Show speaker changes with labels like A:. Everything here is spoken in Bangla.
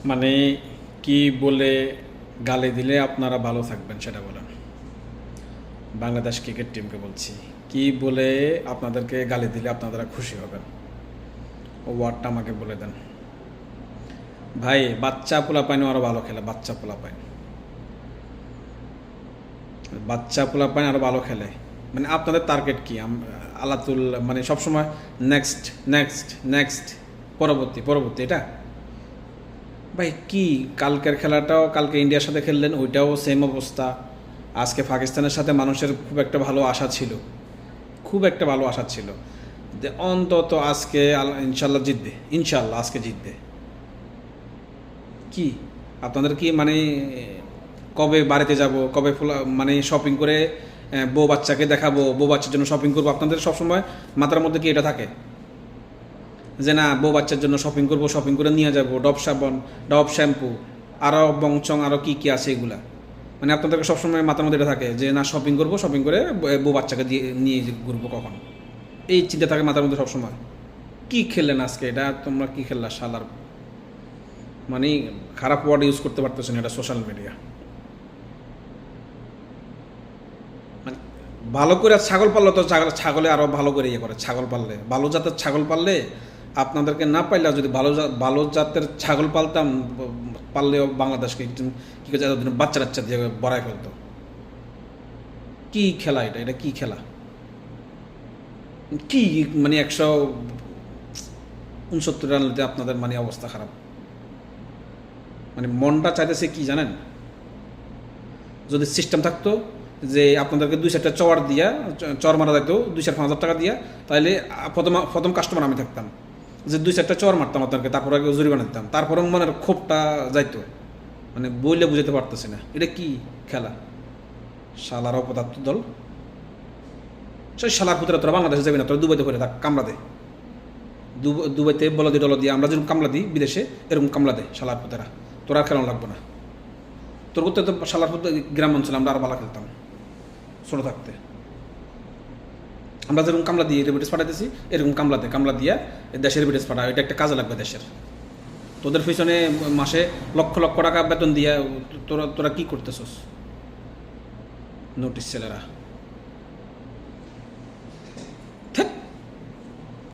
A: মানে কি বলে গালি দিলে আপনারা ভালো থাকবেন সেটা বলেন। বাংলাদেশ ক্রিকেট টিমকে বলছি, কি বলে আপনাদেরকে গালি দিলে আপনারা খুশি হবেন, ও ওয়ার্ডটা আমাকে বলে দেন ভাই। বাচ্চা পোলাপাইনও আরও ভালো খেলে, বাচ্চা পোলাপাইন আরও ভালো খেলে। মানে আপনাদের টার্গেট কি? আল্লাতুল মানে সবসময় নেক্সট নেক্সট নেক্সট, পরবর্তী পরবর্তী, এটা ভাই কি? কালকের খেলাটাও কালকে ইন্ডিয়ার সাথে খেললেন, ওইটাও সেম অবস্থা। আজকে পাকিস্তানের সাথে মানুষের খুব একটা ভালো আশা ছিল, যে অন্তত আজকে ইনশাল্লাহ জিতবে, ইনশাল্লাহ আজকে জিতবে। কি আপনাদের কি মানে কবে বাড়িতে যাব, কবে মানে শপিং করে বউ বাচ্চাকে দেখাবো, বউ বাচ্চার জন্য শপিং করবো? আপনাদের সবসময় মাথার মধ্যে কি এটা থাকে যে না বউ বাচ্চার জন্য শপিং করবো, শপিং করে নিয়ে যাবো ডব সাবান, ডব শ্যাম্পু, আরও বংচং, আরও কী কী আছে এগুলা? মানে আপনাদেরকে সবসময় মাথার মধ্যে এটা থাকে যে না শপিং করবো, শপিং করে বউ বাচ্চাকে দিয়ে নিয়ে ঘুরবো কখন, এই চিন্তা থাকে মাথার মধ্যে সবসময়। কি খেললেন আজকে এটা? তোমরা কি খেললা শালার? মানে খারাপ ওয়ার্ড ইউজ করতে পারতেছো না, এটা সোশ্যাল মিডিয়া। মানে ভালো করে ছাগল পাললে তো ছাগলে আরও ভালো করে ইয়ে করে। ছাগল পাললে, ভালো জাতের ছাগল পাললে, আপনাদেরকে না পাইলে যদি ভালো জাতের ছাগল পালতাম, পাললেও বাংলাদেশকে কী করে এতদিন বাচ্চা বাচ্চা দিয়ে বড়াই ফেলতো। কি খেলা এটা? এটা কি খেলা? কি মানে 169 রান নিতে আপনাদের মানে অবস্থা খারাপ। মানে মনটা চাইতেছে কি জানেন? যদি সিস্টেম থাকতো যে আপনাদেরকে 2-4টা চর দিয়া, চর মারা যাইতো 2-4-5 হাজার টাকা দিয়া, তাহলে প্রথম কাস্টমার আমি থাকতাম, যে 2-4টা চর মারতাম আপনাদেরকে, তারপর আগে জরিমানা দিতাম, তারপরে মনের ক্ষোভটা যাইতো। মানে বইলে বুঝাতে পারতেছি না এটা কি খেলা। শালার অপদার্থ দল, সেই শালার পুত্রা তোরা বাংলাদেশে যাবি না, তোরা দুবাইতে করে থাক, কামলা দে। দুবাইতে বলদি টল দিয়ে আমরা যেরকম কামলা দিই বিদেশে, এরকম কামলা দে শালার পুতেরা। তোরা আর খেলানো লাগবো না। তোর করতে তো শালার পুত্র গ্রাম অঞ্চলে আমরা আর ভালো খেলতাম ছোটো থাকতে। আমরা যেরকম কামলা দিয়ে রেমিটেন্স পাঠাইতেছি, এরকম কামলা দিয়া দেশের রেমিটেন্স পাঠা, এটা একটা কাজে লাগবে দেশের। তোদের পিছনে মাসে লক্ষ লক্ষ টাকা বেতন দিয়া তোরা কি করতেছস? নোটিশ ছেলেরা।